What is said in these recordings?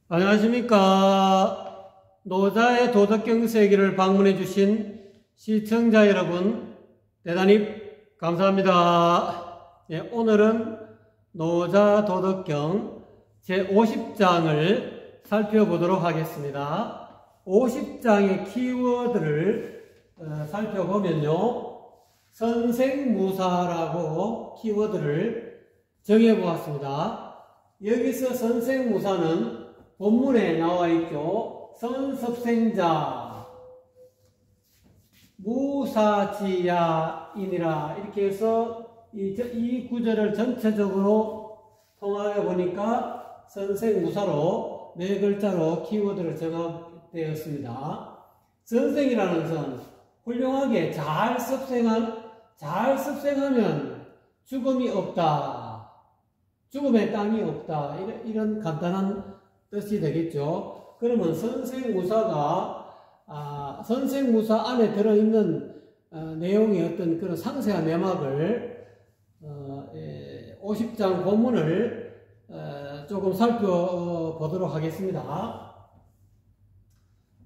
안녕하십니까. 노자의 도덕경세기를 방문해 주신 시청자 여러분 대단히 감사합니다. 오늘은 노자 도덕경 제50장을 살펴보도록 하겠습니다. 50장의 키워드를 살펴보면요, 선생무사라고 키워드를 정해보았습니다. 여기서 선생무사는 본문에 나와 있죠. 선섭생자 무사지야이니라, 이렇게 해서 이 구절을 전체적으로 통합해 보니까 선생무사로 네 글자로 키워드를 정합되었습니다. 선생이라는 선, 훌륭하게 잘 습생하면 죽음이 없다, 죽음의 땅이 없다, 이런 간단한 뜻이 되겠죠. 그러면 선생무사가 선생무사 안에 들어있는 내용의 어떤 그런 상세한 내막을 50장 본문을 조금 살펴보도록 하겠습니다.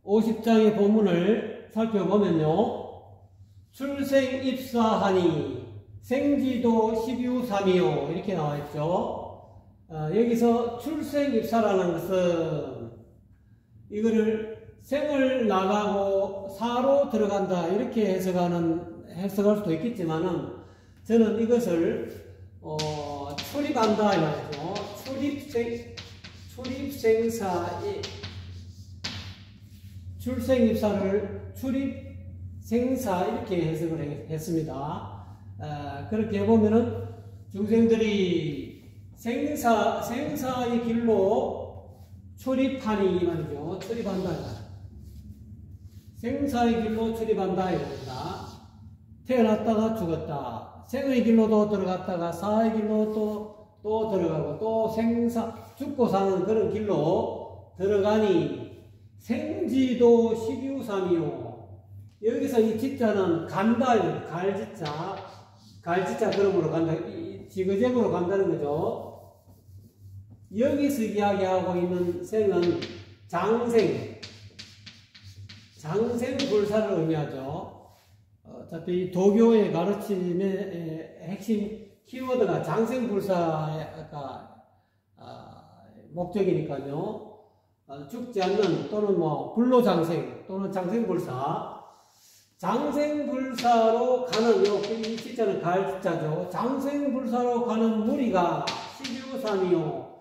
50장의 본문을 살펴보면요, 출생입사하니 생지도 12유3이요 이렇게 나와 있죠. 여기서 출생입사라는 것은 이거를 생을 나가고 사로 들어간다 이렇게 해석할 수도 있겠지만은, 저는 이것을 출입한다 이 말이죠. 출입생사의 출생입사를 출입생사 이렇게 해석을 했습니다. 그렇게 해보면은 중생들이 생사의 길로 출입하니 이 말이죠. 출입한다. 생사의 길로 출입한다 이겁니다. 태어났다가 죽었다. 생의 길로도 들어갔다가 사의 길로 또 들어가고, 또 죽고 사는 그런 길로 들어가니 생지도 12유3이요. 여기서 이 지자는 간다, 갈지자 그름으로 간다, 지그재그로 간다는 거죠. 여기서 이야기하고 있는 생은 장생불사를 의미하죠. 어차피 도교의 가르침의 핵심 키워드가 장생불사가 목적이니까요. 죽지 않는, 또는 불로장생 또는 장생불사, 장생불사로 가는, 이 지자는 갈지자죠. 장생불사로 가는 무리가 12유3이요.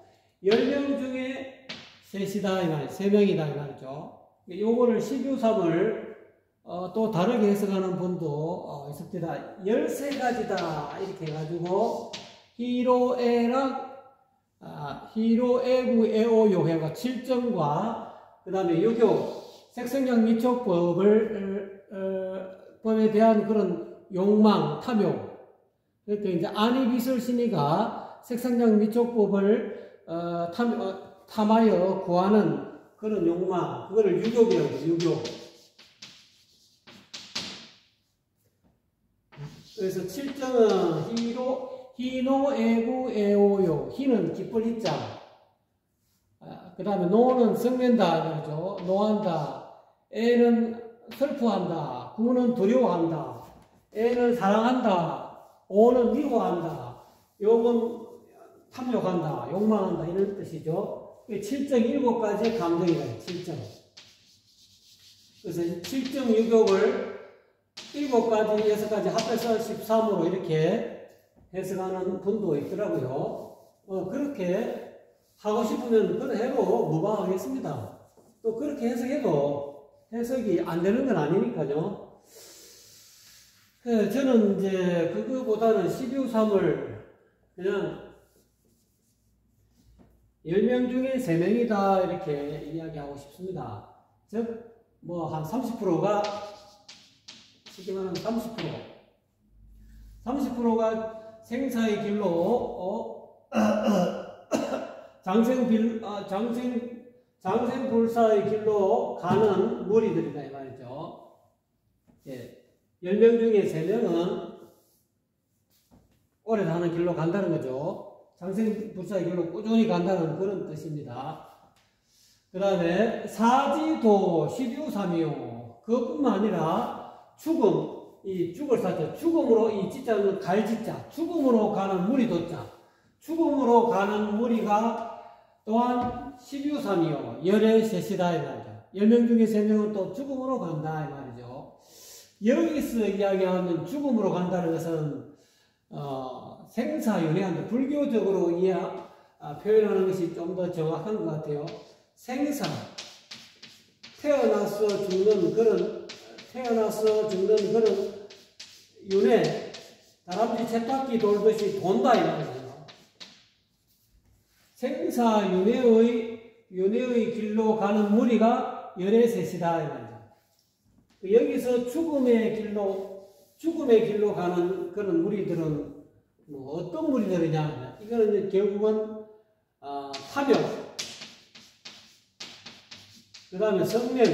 10명 중에 셋이다 이 말이에요. 3명이다 이 말이죠. 요거를 12유3을 또 다르게 해석하는 분도 있습니다. 13가지다 이렇게 해가지고 히로에구 에오요 해가 7점과 그 다음에 유교 색성량 미촉법에 대한 그런 욕망, 탐욕, 그러니까 이제 아니비설신이가 색상량 미촉법을 탐하여 구하는 그런 욕망, 그거를 유교라고 해요. 유교. 그래서 7점은 히노에구에오요. 히는 기쁠 히자. 그 다음에 노는 성낸다 그러죠. 노한다. 에는 슬퍼한다. 구는 두려워한다. 에는 사랑한다. 오는 미워한다. 욕은 탐욕한다, 욕망한다, 이런 뜻이죠. 7점 7가지의 감정이래요. 7점. 그래서 7점 유격을 7가지, 6가지 합해서 13으로 이렇게 해석하는 분도 있더라고요. 그렇게 하고 싶으면 그래 해도 무방하겠습니다. 또 그렇게 해석해도 해석이 안 되는 건 아니니까요. 저는 이제 그거보다는 12유3을 그냥 10명 중에 3명이다 이렇게 이야기하고 싶습니다. 즉 한 30%가, 쉽게 말하면 30%가 생사의 길로 장생불사의 길로 가는 무리들이다 이 말이죠. 10명 중에 3명은 오래 가는 길로 간다는 거죠. 장생불사의 길로 꾸준히 간다는 그런 뜻입니다. 그 다음에 사지도 시류삼이요. 그것뿐만 아니라 죽음, 이 죽을 사자, 죽음으로 이 지자는 갈지자, 죽음으로 가는 무리도자, 죽음으로 가는 무리가 또한 시류삼이요. 열의 셋이다 이 말이죠. 10명 중에 3명은 또 죽음으로 간다 이 말이죠. 여기서 이야기하는 죽음으로 간다는 것은 생사윤회한데 불교적으로 표현하는 것이 좀 더 정확한 것 같아요. 생사, 태어나서 죽는 그런 윤회, 다람쥐 쳇바퀴 돌듯이 돈다 이 말이에요. 생사윤회의 길로 가는 무리가 열애셋이다 이 말이죠. 여기서 죽음의 길로 가는 그런 무리들은 뭐 어떤 무리들이냐? 이거는 결국은 탐욕, 그 다음에 성명,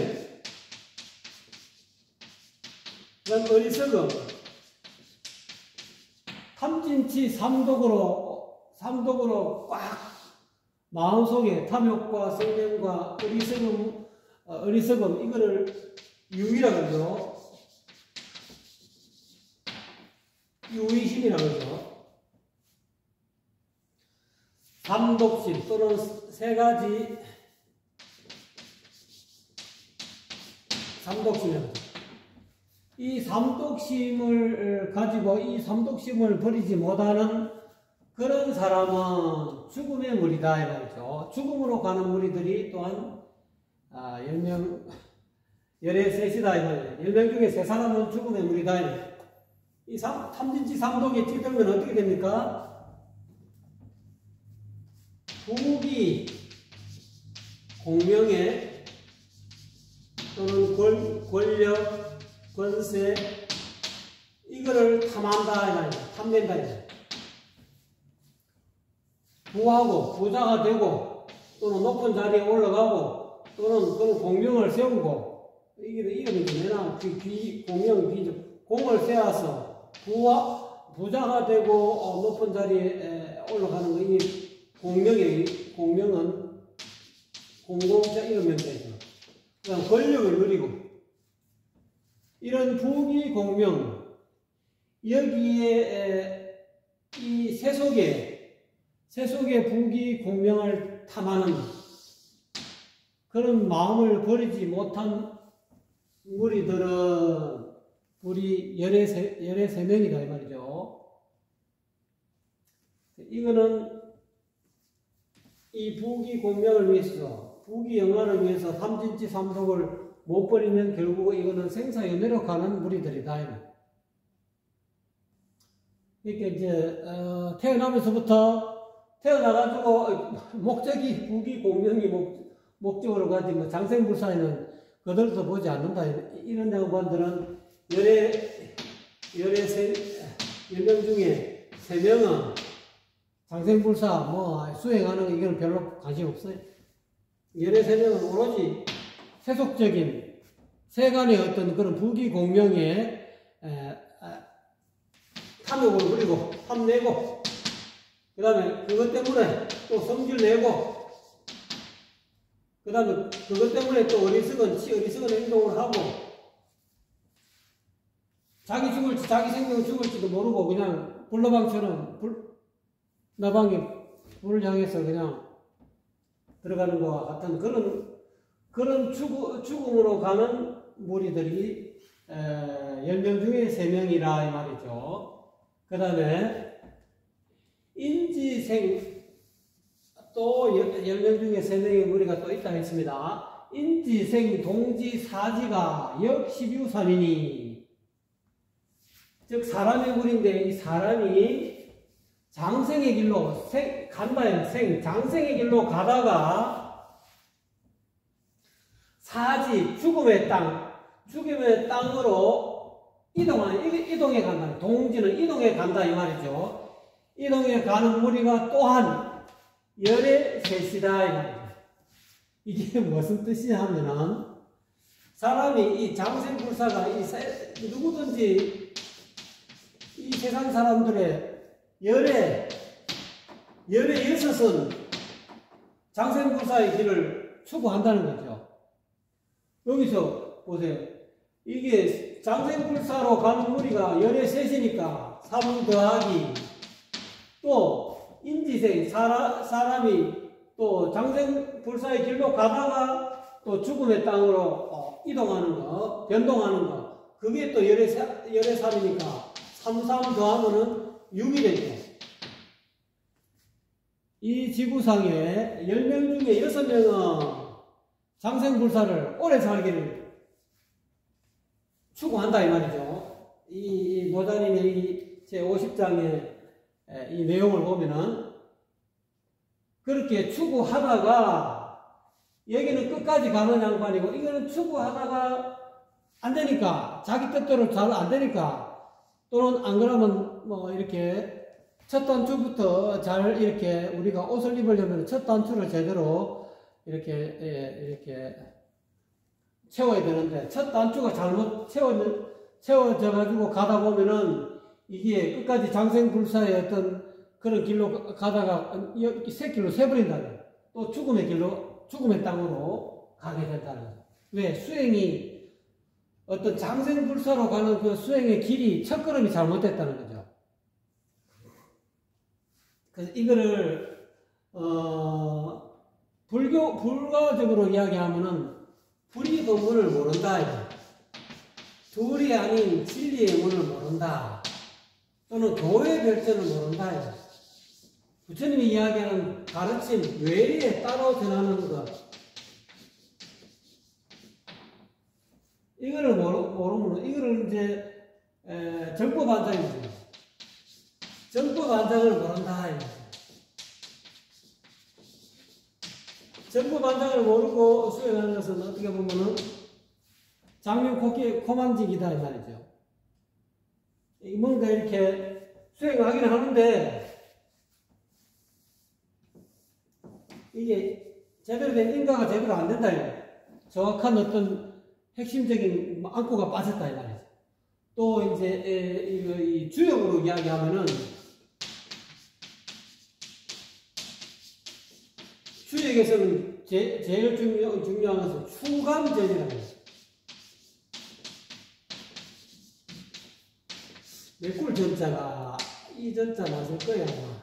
그 다음 어리석음, 탐진치 삼독으로 꽉 마음속에 탐욕과 성명과 어리석음 이거를 유의라 그러죠. 유의심이라 그러죠. 삼독심 또는 세 가지 삼독심이라고 하죠. 이 삼독심을 가지고 이 삼독심을 버리지 못하는 그런 사람은 죽음의 무리다 이 말이죠. 죽음으로 가는 무리들이 또한 10명 열의 셋이다 이 말이에요. 10명 중에 3사람은 죽음의 무리다 이 말이에요. 이 탐진치 삼독이 찌들면 어떻게 됩니까? 부귀, 공명에 또는 권력, 권세 이거를 탐한다 이 말이에요. 탐낸다 이 말이에요. 부하고 부자가 되고 또는 높은 자리에 올라가고 또는 그런 공명을 세우고 이름이 뭐냐? 공명, 공을 세워서 부자가 되고 높은 자리에 올라가는 거 이 공명은 공공자 이러면 되죠. 그다음 권력을 누리고 이런 부귀 공명 여기에 이 세속의 부귀 공명을 탐하는 그런 마음을 버리지 못한 무리들은 우리 열의 세 명이다 이 말이죠. 이거는 이 부귀 공명을 위해서, 부귀 영화를 위해서 삼진치 삼독을 못 버리면 결국 이거는 생사연애로 가는 무리들이다. 그러니까 이제 태어나가지고 목적이 부귀 공명이 목적으로 가지 뭐 장생불사에는 그들도 보지 않는다. 이런 양반들은 10명 중에 3명은 장생불사 뭐 수행하는 거 이건 별로 관심 없어요. 13명은 오로지 세속적인 세간의 어떤 그런 부귀 공명에 탐욕을 부리고 탐내고 그 다음에 그것 때문에 또 성질 내고 그 다음에 그것 때문에 또 어리석은 행동을 하고 자기 생명 죽을지도 모르고 그냥 불나방처럼 나방이 불을 향해서 그냥 들어가는 것과 같은 그런 죽음으로 가는 무리들이 10명 중에 3명이라 이 말이죠. 그 다음에 인지생 또 10명 중에 3명의 무리가 또 있다 했습니다. 인지생 동지 사지가 역시뷰삼이니 즉 사람의 무리인데 이 사람이 장생의 길로 장생의 길로 가다가 사지 죽음의 땅으로 이동해 간다. 동지는 이동해 간다 이 말이죠. 이동해 가는 무리가 또한 열의 셋이다 이 말이죠. 이게 무슨 뜻이냐 하면은 사람이 이 장생불사가 누구든지 이 세상 사람들의 열의 6은 장생불사의 길을 추구한다는 거죠. 여기서 보세요. 이게 장생불사로 가는 무리가 열의 셋이니까 3 더하기 또 인지생 사람이 또 장생불사의 길로 가다가 또 죽음의 땅으로 이동하는 거, 변동하는 거, 그게 또 열의 3이니까 3, 3 더하면은 6이 되죠. 이 지구상에 10명 중에 6명은 장생불사를 오래 살기를 추구한다 이 말이죠. 이 노자님의 이 제50장의 이 내용을 보면은 그렇게 추구하다가 여기는 끝까지 가는 양반이고 이거는 추구하다가 안 되니까 자기 뜻대로 잘 안 되니까 또는 안 그러면 뭐 이렇게 첫 단추부터 잘 이렇게 우리가 옷을 입으려면 첫 단추를 제대로 이렇게 채워야 되는데 첫 단추가 잘못 채워져 가지고 가다 보면은 이게 끝까지 장생불사의 어떤 그런 길로 가다가 새길로 새버린다면 또 죽음의 땅으로 가게 된다는 거죠. 왜? 수행이 어떤 장생불사로 가는 그 수행의 길이 첫걸음이 잘못됐다는 거죠. 그래서 이거를 불가적으로 이야기하면은 불의 법문을 모른다. 둘이 아닌 진리의 문을 모른다. 또는 교의 별전을 모른다. 부처님이 이야기하는 가르침 외에 따로 전하는 것. 이거를 모르면 이거를 이제 정법안장이죠. 정법안장을 모른다. 정법안장을 모르고 수행하는 것은 어떻게 보면은 장류 코만직이다 이 말이죠. 뭔가 이렇게 수행하기는 하는데 이게 제대로 된 인가가 제대로 안 된다 이거예요. 정확한 어떤 핵심적인 안고가 빠졌다 이 말이죠. 또 이제 이 주역으로 이야기하면은 주역에서는 제일 중요한 것은 추감전이라는 거예요. 맥골 전자가 이 전자 맞을 거야 아마.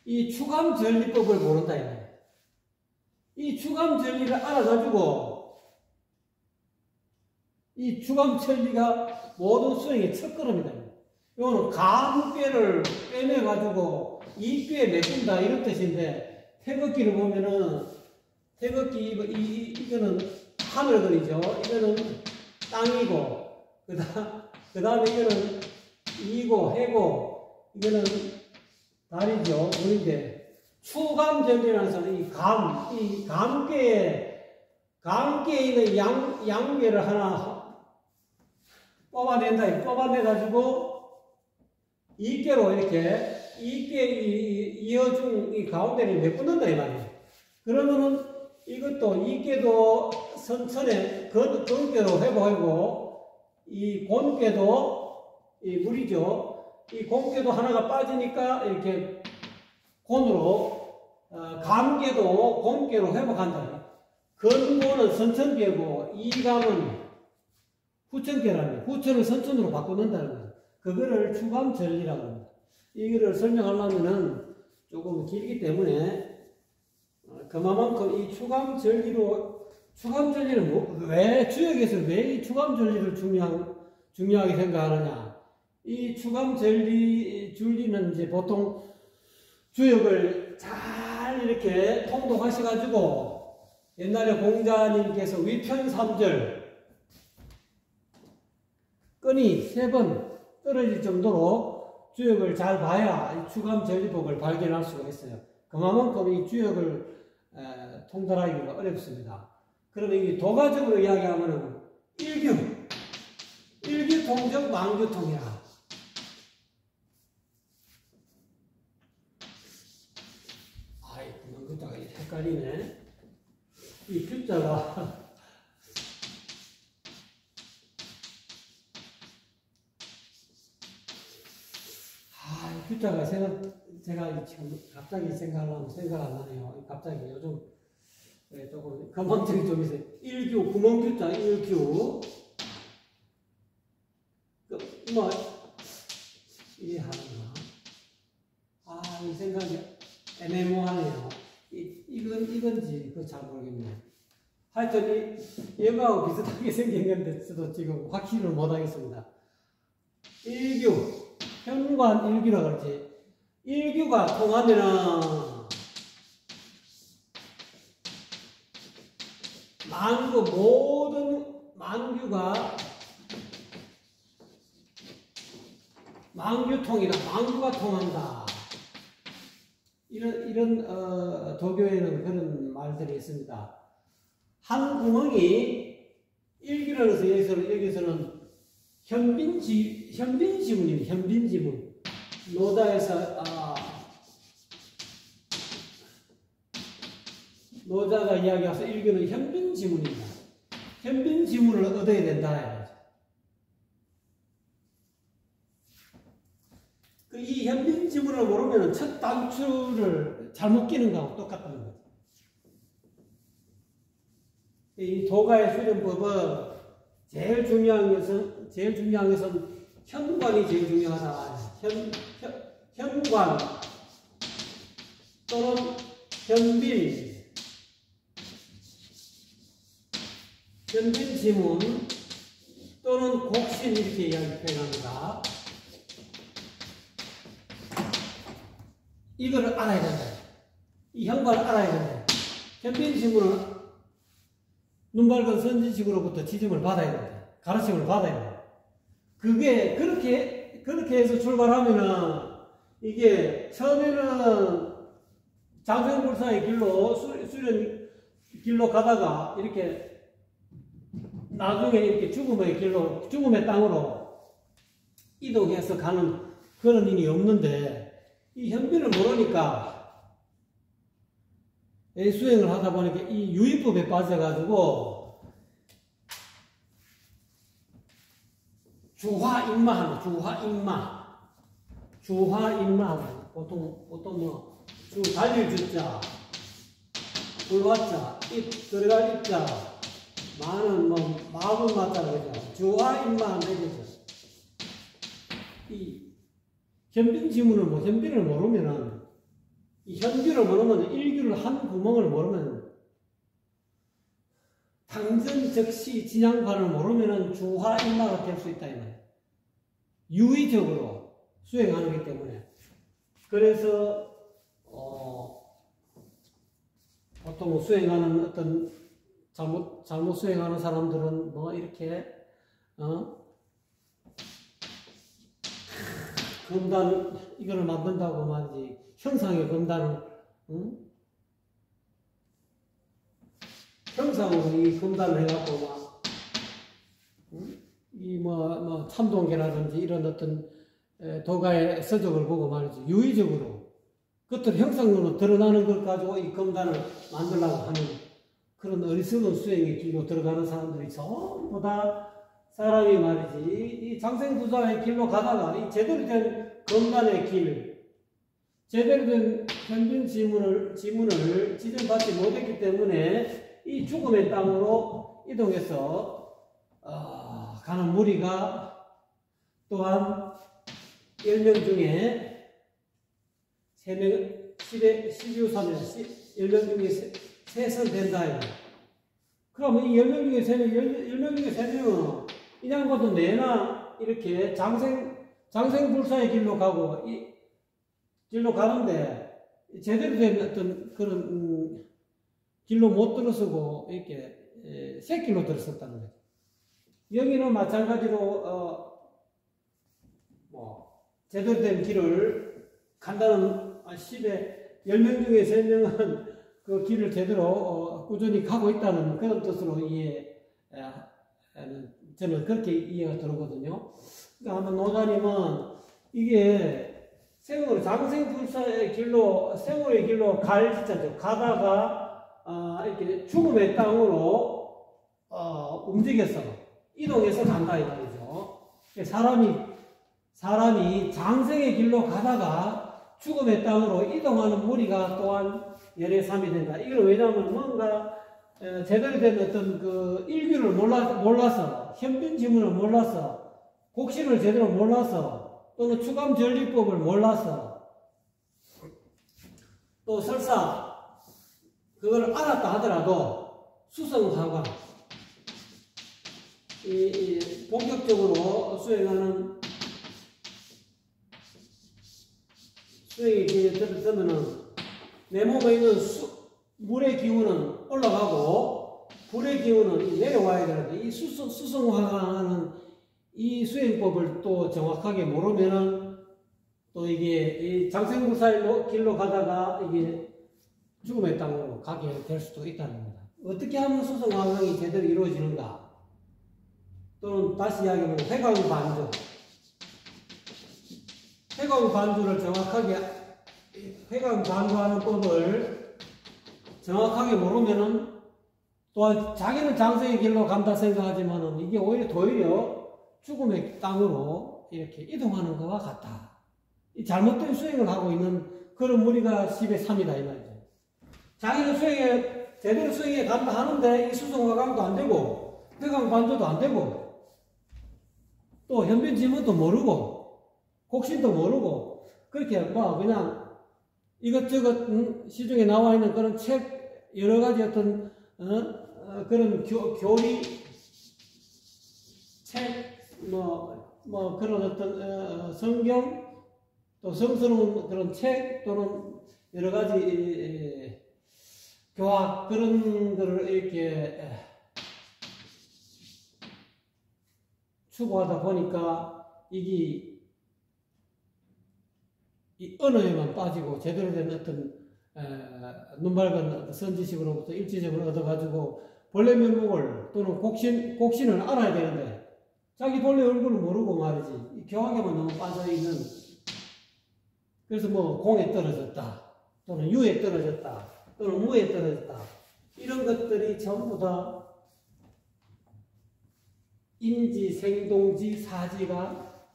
이 추감전리법을 모른다 이거예요. 이 추감전리를 알아가지고 이 추감전리가 모든 수행의 첫걸음이다. 이거는 감꾀를 빼내가지고 이 꾀에 메꾼다 이런 뜻인데 태극기를 보면은 태극기 이거는 하늘거리죠. 이거는 땅이고 그 다음에 이거는 이고 해고 이거는 달이죠. 물인데 추감전이라는 것은 이 감깨에 있는 양괴를 하나 뽑아낸다. 뽑아내가지고 이깨로 이렇게 이깨 이어준 이 가운데를 메꾸는다 이 말이에요. 그러면은 이것도 이깨도 선천에 건깨로 회복하고 이 곤깨도 이 물이죠. 이 곤깨도 하나가 빠지니까 이렇게 곤으로 감깨도 곤깨로 회복한다. 건고는 선천계고 이감은 후천계라는 거예요. 후천을 선천으로 바꿔놓는다는 거예요. 그거를 추감전리라고 합니다. 이거를 설명하려면은 조금 길기 때문에 그만큼 이 추감전리는 왜 주역에서 왜 이 추감전리를 중요하게 생각하느냐? 이 추감전리는 이제 보통 주역을 잘 이렇게 통독하셔가지고 옛날에 공자님께서 위편삼절 끈이 3번 떨어질 정도로 주역을 잘 봐야 이 추감전리법을 발견할 수가 있어요. 그만큼 이 주역을 통달하기가 어렵습니다. 그러면 이 도가적으로 이야기하면은 일규통적 망규통이라. 아이, 그만 헷갈리네. 이 규자가 규자가 제가 지금 갑자기 생각 안 나네요. 갑자기 요즘 조금 건망증이 좀 있어요. 1규, 구멍규자 1규. 뭐, 이게 하나. 이 생각이 애매모호하네요. 이건지, 그거 잘 모르겠네요. 하여튼, 얘하고 비슷하게 생긴 건데, 저도 지금 확실히 못하겠습니다. 1규, 현관 1규라 그러지. 1규가 통하면은, 모든 만규가 만규통이다. 만규가 통한다. 이런 도교에는 그런 말들이 있습니다. 한 구멍이 1규라서 여기서는 현빈지문입니다. 현빈지문. 노자에서 노자가 이야기해서 1규는 현빈지문입니다. 현빈지문을 얻어야 된다. 이 현빈지문을 모르면 첫 단추를 잘못 끼는 거하고 똑같다는 거죠. 이 도가의 수련법은 제일 중요한 것은 현관이 제일 중요하다. 현관 또는 현빈지문 또는 곡신 이렇게 표현합니다. 이거를 알아야 된다. 이 현관을 알아야 된다. 현빈지문은 눈 밝은 선지식으로부터 지침을 받아야 된다. 가르침을 받아야 된다. 그게 그렇게 해서 출발하면은 이게 처음에는 장생불사의 길로 수련 길로 가다가 이렇게 나중에 이렇게 죽음의 땅으로 이동해서 가는 그런 일이 없는데 이 현빈을 모르니까 수행을 하다 보니까 이 유의법에 빠져가지고 주화인마하는 주화인마하는 보통 주 달릴 주자 불화자 입 들어갈 입자 마는 마분 맞다 그러죠. 주화인마하는 되겠죠. 이 현빈을 모르면은, 이 현규를 모르면, 1규를 한 구멍을 모르면, 당전 즉시 진양관을 모르면은 주화인마가 될 수 있다, 이 말이에요. 유의적으로 수행하는 것 때문에. 그래서, 보통 수행하는 어떤, 잘못 수행하는 사람들은 이렇게, 금단, 이거를 만든다고 말이지. 형상의 금단을, 형상으로 이 금단을 해갖고 참동계라든지 이런 어떤 도가의 서적을 보고 말이지. 유의적으로, 그것들 형상으로 드러나는 걸 가지고 이 금단을 만들려고 하는 그런 어리석은 수행의 길로 들어가는 사람들이 전부 다 사람이 말이지, 이 장생부자의 길로 가다가, 이 제대로 된 건강의 길, 제대로 된 현빈 지문을 지정받지 못했기 때문에, 이 죽음의 땅으로 이동해서, 가는 무리가 또한 10명 중에 3명, 12우사면 10명 중에 3선 된다. 그러면 이 10명 중에 3명은 이 양반도 내나 이렇게 장생불사의 길로 가고 길로 가는데 제대로 된 어떤 그런 길로 못 들어서고 이렇게 새길로 들어섰다는 거죠. 여기는 마찬가지로 제대로 된 길을 간다는 10명 중에 3명은 그 길을 제대로 꾸준히 가고 있다는 그런 뜻으로 저는 그렇게 이해가 들거든요. 그러니까 노자님은 이게 장생불사의 길로, 생후의 길로 가다가, 이렇게 죽음의 땅으로, 움직여서, 이동해서 간다, 이 말이죠. 사람이 사람이 장생의 길로 가다가 죽음의 땅으로 이동하는 무리가 또한 열애삼이 된다. 이걸 왜냐하면 뭔가 제대로 된 어떤 그 일규를 몰라서 현빈 지문을 몰라서 곡신을 제대로 몰라서 또는 추감 전리법을 몰라서 또 설사 그걸 알았다 하더라도 수성화가 본격적으로 수행하는 수행이 들으면은 내 몸에 있는 물의 기운은 올라가고 불의 기운은 내려와야 되는데 이 수성화가는 이 수행법을 또 정확하게 모르면은 또 이게 이 장생불사의 길로 가다가 이게 죽음의 땅으로 가게 될 수도 있다는 겁니다. 어떻게 하면 수성화강이 제대로 이루어지는가? 또는 다시 이야기하면 회광반주. 회광반주를 정확하게 회광반주하는 법을 정확하게 모르면은 또한 자기는 장생의 길로 간다 생각하지만은 이게 오히려 죽음의 땅으로 이렇게 이동하는 것과 같다. 이 잘못된 수행을 하고 있는 그런 무리가 10의 3이다 이 말이죠. 자기는 제대로 수행에 간다 하는데 이 수성화강도 안 되고 회광반주도 안 되고 또 현빈지문도 모르고 곡신도 모르고 그렇게 뭐 그냥 이것저것 시중에 나와 있는 그런 책 여러 가지 어떤 그런 교리 책 뭐 그런 어떤 성경 또 성스러운 그런 책 또는 여러 가지 교학 그런 거를 이렇게 추구하다 보니까 이게 이 언어에만 빠지고 제대로 된 어떤 눈 밝은 선지식으로부터 일지점을 얻어가지고 본래 면목을 또는 곡신을 알아야 되는데 자기 본래 얼굴을 모르고 말이지 교학에만 너무 빠져있는 그래서 뭐 공에 떨어졌다 또는 유에 떨어졌다 또는 무에 떨어졌다 이런 것들이 전부 다 인지, 생동지, 사지가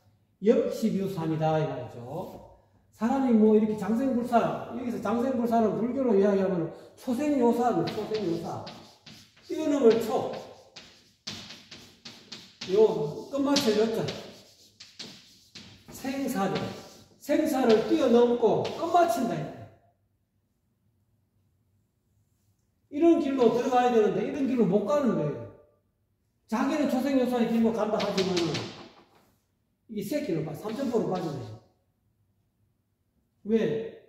역십유삼이다 이 말이죠. 사람이 뭐 이렇게 장생불사 여기서 장생불사는 불교로 이야기하면 초생요사는 초생요사 뛰어넘을 초 요 끝마쳐 였죠. 생사를 뛰어넘고 끝마친다. 이런 길로 들어가야 되는데 이런 길로 못 가는 거예요. 자기는 초생요사의 길로 간다 하지만 이게 새끼로 빠 3,000%로 빠지네. 왜?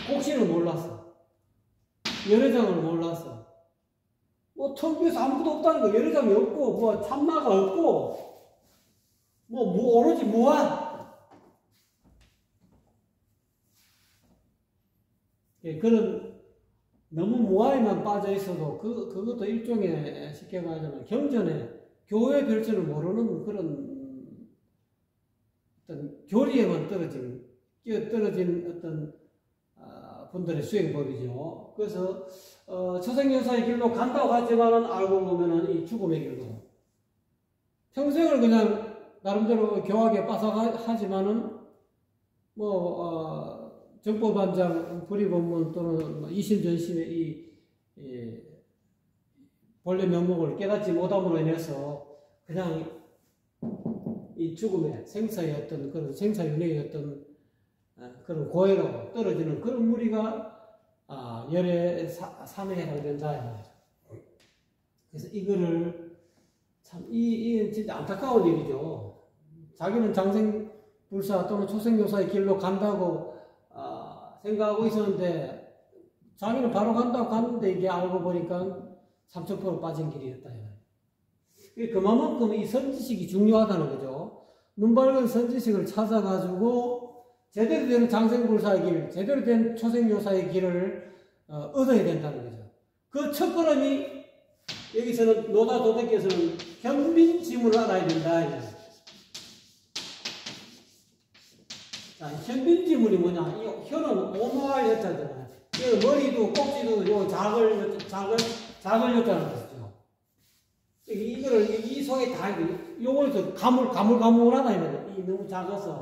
곡신을 몰랐어. 열애장을 몰랐어. 뭐 텅비에서 아무것도 없다는 거. 열애장이 없고 뭐 참마가 없고 뭐 오로지 무한. 예, 그런 너무 무아에만 빠져 있어도 그것도 일종의 쉽게 말하자면 경전에 교회 별천을 모르는 그런 어떤 교리에만 떨어진 어떤 분들의 수행법이죠. 그래서 초생요사의 길로 간다고 하지만은 알고 보면은 이 죽음의 길로 평생을 그냥 나름대로 교학에 빠삭하지만은 정법반장 불의본문 또는 이심전심의 이 본래 면목을 깨닫지 못함으로 인해서 그냥 이 죽음의 생사의 어떤 그런 생사윤회의 어떤 그런 고해로 떨어지는 그런 무리가 열애 3에 해당된다. 그래서 이거를 참 이 진짜 안타까운 일이죠. 자기는 장생불사 또는 초생요사의 길로 간다고 생각하고 있었는데 자기는 바로 간다고 갔는데 이게 알고 보니까 3,000% 빠진 길이었다. 그만큼 이 선지식이 중요하다는 거죠. 눈 밝은 선지식을 찾아가지고 제대로 된 장생불사의 길, 제대로 된 초생요사의 길을 얻어야 된다는 거죠. 그 첫걸음이 여기서는 노다도덕께서는 현빈지문을 알아야 된다. 자, 현빈지문이 뭐냐? 이 혀는 오모할 여자잖아요. 머리도 꼭지도 요 작을 여자는 것이죠. 이거를 이 속에 다 요걸 가물가물하다 이거죠. 이 너무 작아서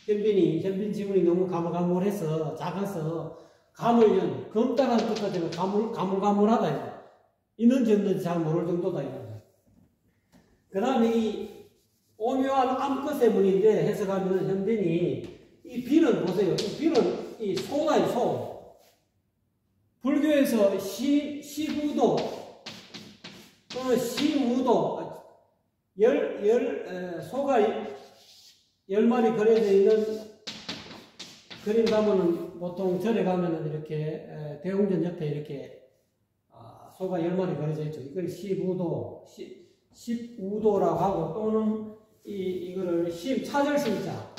현빈 지문이 너무 가물가물해서 작아서 가물련 검다라는 뜻까지는 가물가물하다. 있는지 없는지 잘 모를 정도다. 그 다음에 이 오묘한 암컷의 문인데 해석하면 현빈이 이 비는 보세요. 이 비는 이 소가요, 소. 불교에서 시부도 또는 시무도 소가 10마리 그려져 있는 그림 가면은 보통 절에 가면은 이렇게 대웅전 옆에 이렇게 소가 10마리 그려져 있죠. 이걸 십우도라고 하고 또는 이거를 찾을 심자.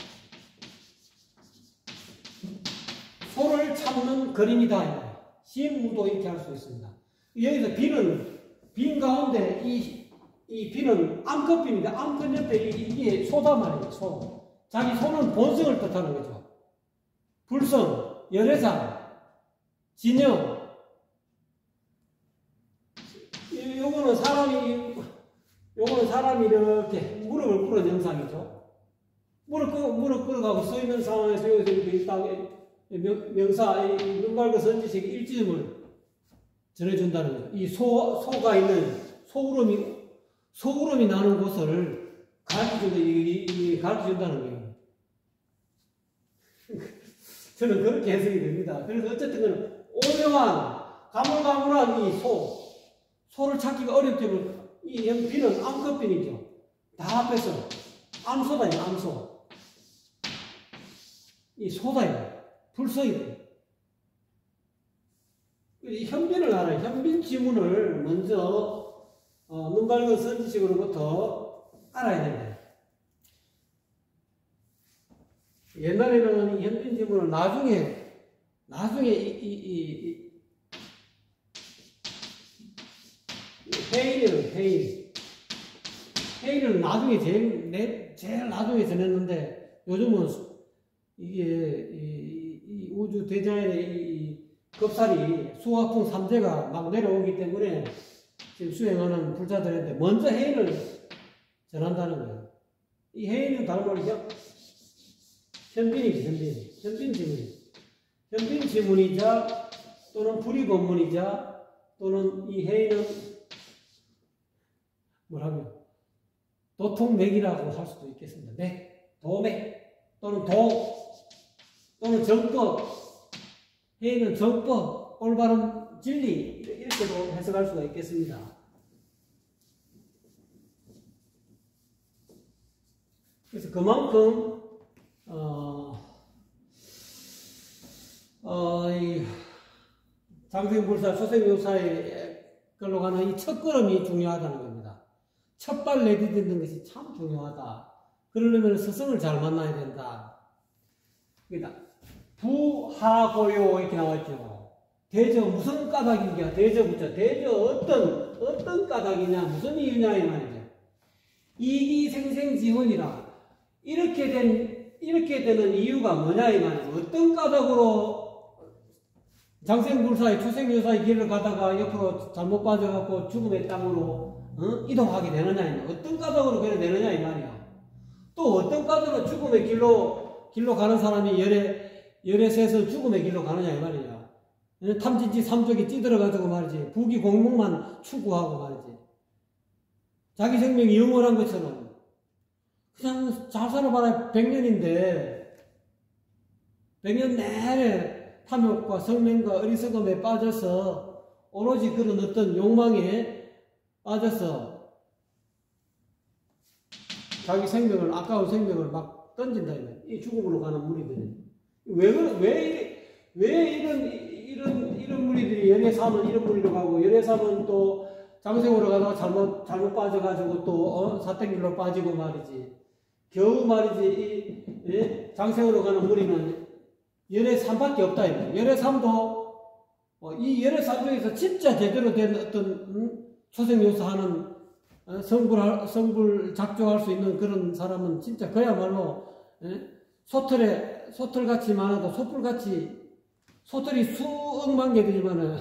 소를 참는 그림이다. 심우도 이렇게 할 수 있습니다. 여기서 빈 가운데 이 비는 암컷비입니다. 암컷 옆에 이게 소다 말이에요. 소. 자기 소는 본성을 뜻하는 거죠. 불성, 열애상, 진영. 요거는 사람이 이렇게 무릎을 꿇은 영상이죠. 무릎 꿇어가고 서 있는 상황에서 여기서 이렇게 명사, 눈 밝은 선지식의 일지음을 전해준다는 거죠. 이 소가 있는 소울음이 나는 곳을 가르쳐준다는 거예요. 저는 그렇게 해석이 됩니다. 그래서 어쨌든 오묘한, 가물가물한 이 소를 찾기가 어렵지만 이 비는 암컷비이죠. 다 합해서 암소다요, 암소. 이 소다요, 불소이다. 이 현빈을 알아요. 현빈 지문을 먼저 눈 밝은 선지식으로부터 알아야 됩니다. 옛날에는 이 현빈 지문을 나중에 회의를 나중에 제일 나중에 전했는데 요즘은 이게 이 우주 대자연의 이 겁살이 수화풍 3제가 막 내려오기 때문에 지금 수행하는 불자들한테 먼저 회의를 전한다는 거예요. 이 회의는 다른 말로 현빈이지, 현빈 지문이. 현빈 지문이자 또는 불의법문이자 또는 이 회의는 뭐라고요? 도통맥이라고 할 수도 있겠습니다. 도맥 또는 또는 정법. 회의는 정법, 올바른 진리 이렇게도 해석할 수가 있겠습니다. 그래서 그만큼 이 장생불사, 초생묘사의 걸로 가는 이 첫걸음이 중요하다는 겁니다. 첫발 내디디는 것이 참 중요하다. 그러려면 스승을 잘 만나야 된다. 그러니까 부하고요 이렇게 나왔죠. 대저 무슨 까닭이냐? 대저부터 대저 어떤 까닭이냐? 무슨 이유냐 이 말이죠. 이기생생지원이라 이렇게 되는 이유가 뭐냐 이 말이죠. 어떤 까닭으로 장생불사의 초생묘사의 길을 가다가 옆으로 잘못 빠져갖고 죽음의 땅으로 이동하게 되느냐, 어떤 까닭으로 그래 되느냐 이 말이야. 또 어떤 까닭으로 죽음의 길로 가는 사람이 열에 새서 죽음의 길로 가느냐 이 말이야. 탐진치 삼족이 찌들어가지고 말이지, 부귀 공명만 추구하고 말이지, 자기 생명이 영원한 것처럼 그냥 잘 살아봐라 100년인데 100년 내내 탐욕과 성명과 어리석음에 빠져서 오로지 그런 어떤 욕망에 빠져서 자기 생명을, 아까운 생명을 막 던진다. 이 죽음으로 가는 무리들이. 왜 이런 무리들이 연애 사면 이런 무리로 가고, 연애 사면 또 장생으로 가다가 잘못 빠져가지고 또 사땡길로 빠지고 말이지. 겨우 말이지, 장생으로 가는 무리는 열애삼밖에 없다. 열애삼도 이 열애삼 중에서 진짜 제대로 된 어떤 초생요사하는 성불 작조할 수 있는 그런 사람은 진짜 그야말로 소털같이 많아도 소털이 수억만 개들지만은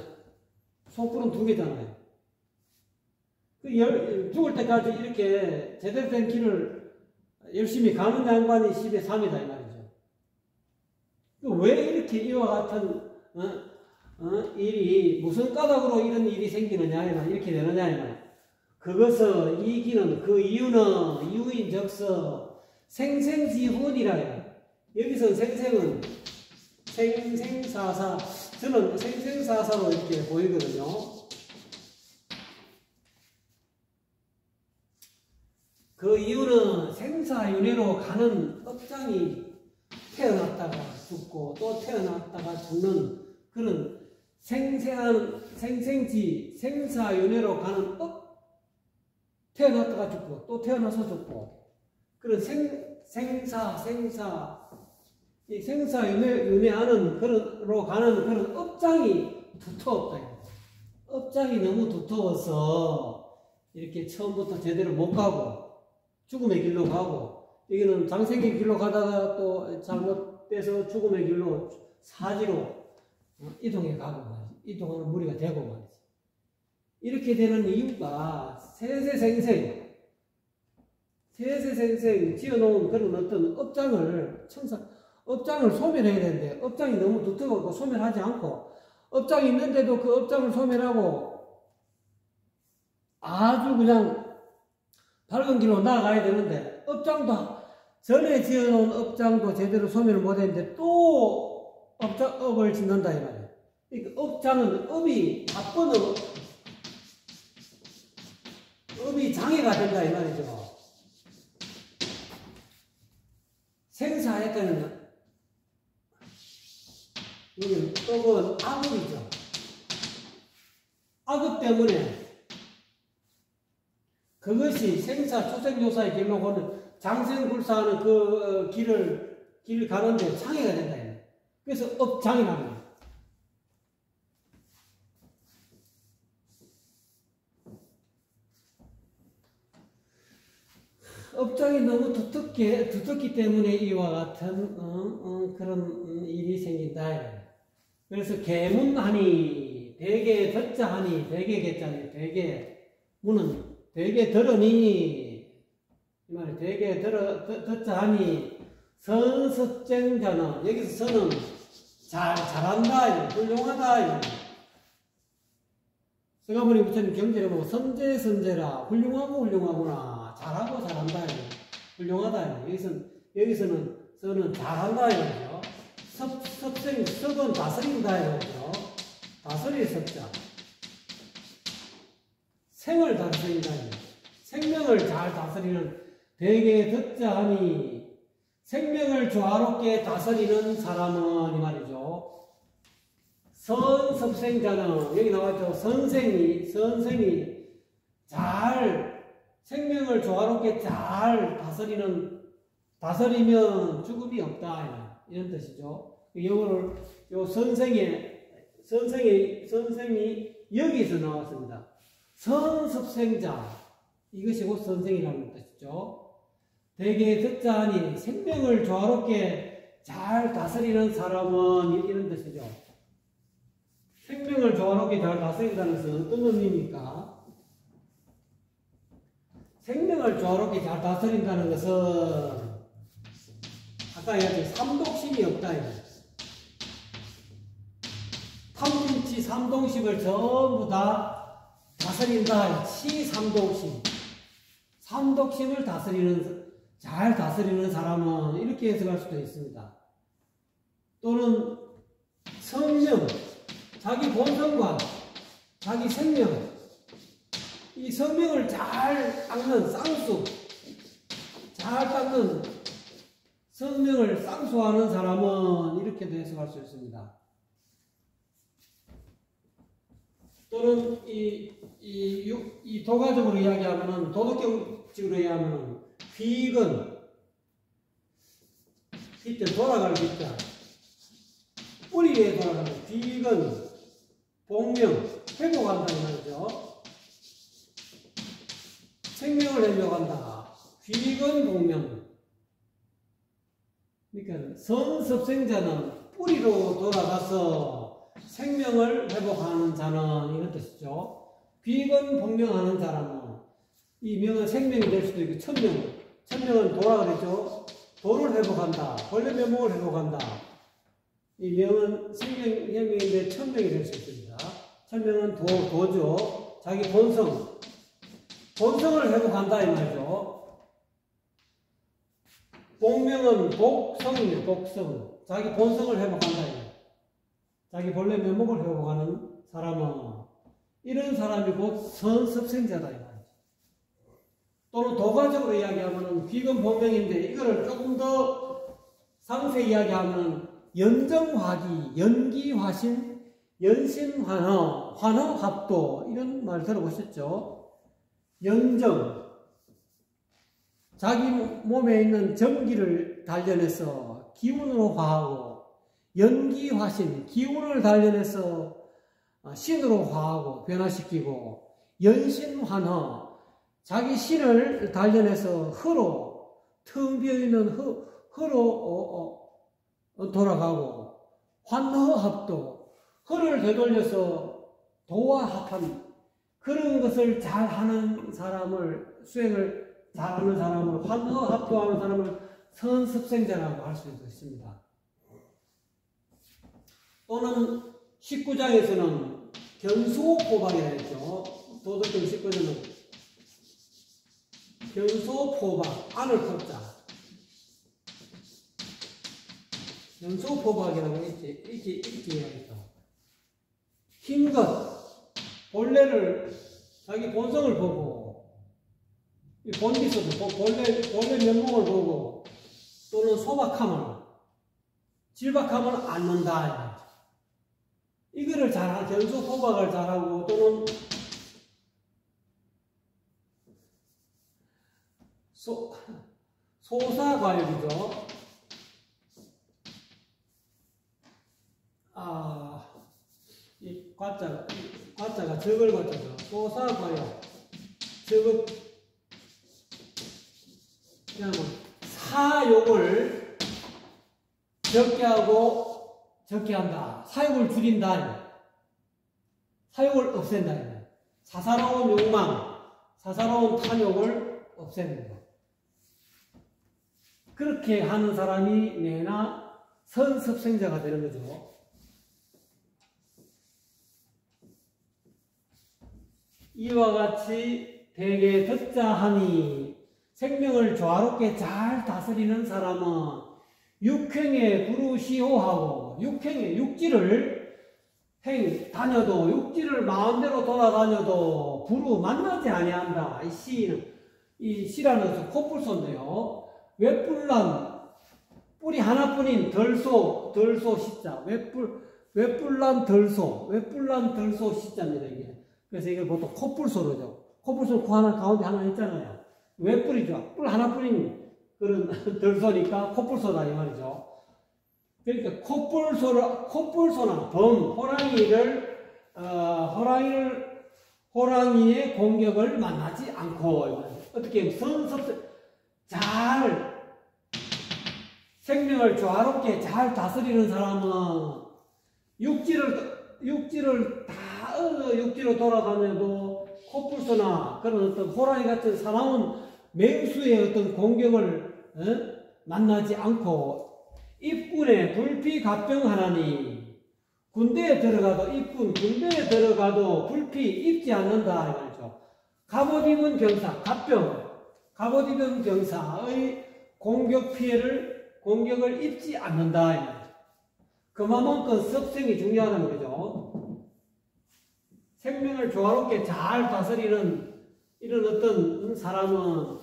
소뿔은 2개잖아요. 죽을 때까지 이렇게 제대로 된 길을 열심히 가는 양반이 10의 3이다 이 말이죠. 왜 이렇게 이와 같은 일이 무슨 까닭으로 이런 일이 생기느냐 이렇게 되느냐 이 말이에요. 그것을 이기는 그 이유는 이유인적서 생생지훈이라 해요. 여기서 생생은 생생사사, 저는 생생사사로 이렇게 보이거든요. 그 이유는 생사윤회로 가는 업장이 태어났다가 죽고 또 태어났다가 죽는 그런 생생한 생생지 생사윤회로 가는 태어났다가 죽고 또 태어나서 죽고 그런 이 생사윤회하는 그런로 가는 그런 업장이 두터웠다. 업장이 너무 두터워서 이렇게 처음부터 제대로 못 가고 죽음의 길로 가고 여기는 장생의 길로 가다가 또 잘못돼서 죽음의 길로 사지로 이동해 가고 말이지. 이동하는 무리가 되고 말이지. 이렇게 되는 이유가 세세생생 지어놓은 그런 어떤 업장을 소멸해야 되는데 업장이 너무 두터워서 소멸하지 않고 업장이 있는데도 그 업장을 소멸하고 아주 그냥 밝은 길로 나아가야 되는데 업장도 전에 지어놓은 업장도 제대로 소멸을 못했는데 또 업을 짓는다 이 말이에요. 그러니까 업장은 업이 나쁜 업이 장애가 된다 이 말이죠. 생사했다는 여기 업은 악업이죠. 악업 때문에 그것이 생사 초생조사의 길로 가는 장생불사하는 그 길을 가는데 장애가 된다. 그래서 업장이 나는 업장이 너무 두텁기 때문에 이와 같은 그런 일이 생긴다. 그래서 계문하니 대개 덧자하니 대개 개자니 대개 문은 대개 들으니 이 말이 대개 덧자하니 선습쟁자는 여기서 선은 잘한다 훌륭하다. 서가모니 부처님 경전에 보면 선제라 훌륭하구나 잘하고 잘한다 훌륭하다. 여기서는 선은 잘한다 이거죠. 섭은 다스린다 이거죠. 다스릴 섭자. 생을 다스린다. 생명을 잘 다스리는 대개 덧자하니 생명을 조화롭게 다스리는 사람은 이 말이죠. 선섭생자는 여기 나왔죠. 선생이 잘 생명을 조화롭게 잘 다스리면 죽음이 없다 이런 뜻이죠. 영어를 요 선생이 여기서 나왔습니다. 선섭생자 이것이 곧 선생이라는 뜻이죠. 대개 듣자하니 생명을 조화롭게 잘 다스리는 사람은 이런 뜻이죠. 생명을 조화롭게 잘 다스린다는 것은 어떤 의미입니까? 생명을 조화롭게 잘 다스린다는 것은 아까 얘기했던 삼독심이 없다. 탐진치 삼동식을 전부 다 다스린다. 치삼독심. 삼독심을 잘 다스리는 사람은 이렇게 해석할 수도 있습니다. 또는 성령, 자기 본성과 자기 생명, 이 성명을 잘 닦는 쌍수, 잘 닦는 성명을 쌍수하는 사람은 이렇게도 해석할 수 있습니다. 또는 이 도가적으로 이야기하면은, 도덕경적으로 이야기하면은, 귀근, 빗자, 돌아갈 빗자, 뿌리 위에 돌아가는 귀근, 복명, 회복한다는 말이죠. 생명을 회복한다. 귀근, 복명. 그러니까 선섭생자는 뿌리로 돌아가서 생명을 회복하는 자는 이런 뜻이죠. 귀근 복명하는 사람은 이 명은 생명이 될 수도 있고 천명은 도라 그랬죠. 도를 회복한다. 벌레 면목을 회복한다. 이 명은 생명혁명인데 천명이 될 수 있습니다. 천명은 도죠. 자기 본성을 회복한다 이 말이죠. 복명은 복성입니다. 복성. 자기 본성을 회복한다. 자기 본래 면목을 회복하는 사람은 이런 사람이 곧 선습생자다 이 말이죠. 또는 도가적으로 이야기하면 귀금 본명인데 이거를 조금 더 상세히 이야기하면 연정화기, 연기화신, 연신환허, 환허합도 이런 말 들어보셨죠? 연정, 자기 몸에 있는 전기를 단련해서 기운으로 화하고, 연기화신, 기운을 단련해서 신으로 화하고 변화시키고, 연신환허, 자기 신을 단련해서 허로, 텅 비어있는 허로 돌아가고, 환허합도, 허를 되돌려서 도와 합한 그런 것을 잘하는 사람을, 수행을 잘하는 사람을, 환허합도하는 사람을 선습생자라고 할 수 있습니다. 또는 19장에서는 견소포박이라 했죠. 도덕경 19장은 견소포박, 안을 꼽자. 견소포박이라고 이렇게 이야기했죠. 흰 것, 본래를, 자기 본성을 보고, 본기서도 본래 면목을 보고, 또는 소박함을, 질박함을 않는다. 이거를 잘하고, 견소포박을 잘하고, 또는 소사과욕이죠. 이 과자가 적을 과자죠. 소사과욕. 적을, 그냥 사욕을 적게 하고, 적게 한다. 사욕을 줄인다. 사욕을 없앤다. 사사로운 욕망, 사사로운 탐욕을 없애는 것. 그렇게 하는 사람이 내나 선습생자가 되는 거죠. 이와 같이 대개 듣자 하니 생명을 조화롭게 잘 다스리는 사람은 육행에 부르시호하고, 육행에 육지를 다녀도, 육지를 마음대로 돌아다녀도 부르 만나지 아니한다. 이 시라는 콧불소인데요. 외뿔난, 뿔이 하나뿐인 덜소 시자, 외뿔난 덜소 시자입니다, 이게. 그래서 이걸 보통 콧불소로죠. 콧불소 코 하나 가운데 하나 있잖아요. 외뿔이죠. 뿔 하나뿐인 그런 덜소니까 콧불소다, 이 말이죠. 그러니까 콧불소나 호랑이의 공격을 만나지 않고, 어떻게 잘 생명을 조화롭게 잘 다스리는 사람은 육지로 돌아다녀도 콧불소나 그런 어떤 호랑이 같은 사나운 맹수의 어떤 공격을 만나지 않고, 입군에 불피갑병하나니, 군대에 들어가도 불피 입지 않는다 이 말이죠. 갑옷 입은 병사의 공격을 입지 않는다 이 말이죠. 그만큼 습생이 중요하다는 거죠. 생명을 조화롭게 잘 다스리는 이런 어떤 사람은,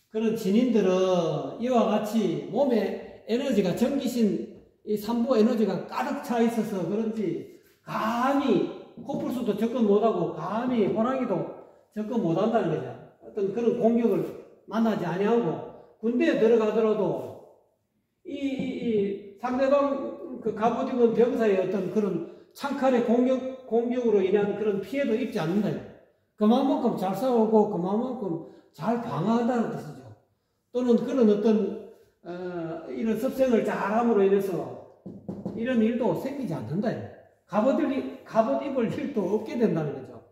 그런 진인들은 이와 같이 몸에 에너지가, 전기신 이 삼부 에너지가 가득 차 있어서 그런지 감히 콧불소도 접근 못하고 감히 호랑이도 접근 못한다는 거죠. 어떤 그런 공격을 만나지 아니하고, 군대에 들어가더라도 이 상대방 그 갑옷 입은 병사의 어떤 그런 창칼의 공격으로 인한 그런 피해도 입지 않는다. 그만큼 잘 싸우고 그만큼 잘 방어한다는 뜻이죠. 또는 그런 어떤 이런 습생을 잘함으로 인해서 이런 일도 생기지 않는다. 갑옷 입을 일도 없게 된다는 거죠.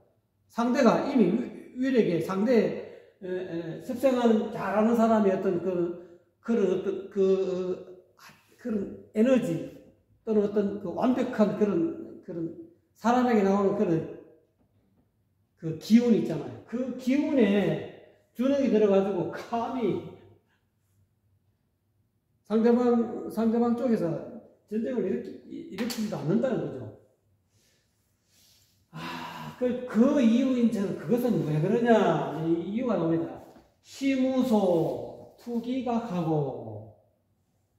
상대가 이미 위력에 상대의 습생하는 잘하는 사람이 어떤 그런 에너지 또는 어떤 그 완벽한 그런 사람에게 나오는 그런 그 기운 있잖아요. 그 기운에 주눅이 들어가지고 감히 상대방 쪽에서 전쟁을 일으키지도 않는다는 거죠. 그 이유인 저는 그것은 왜 그러냐 이유가 나옵니다. 시무소 투기각하고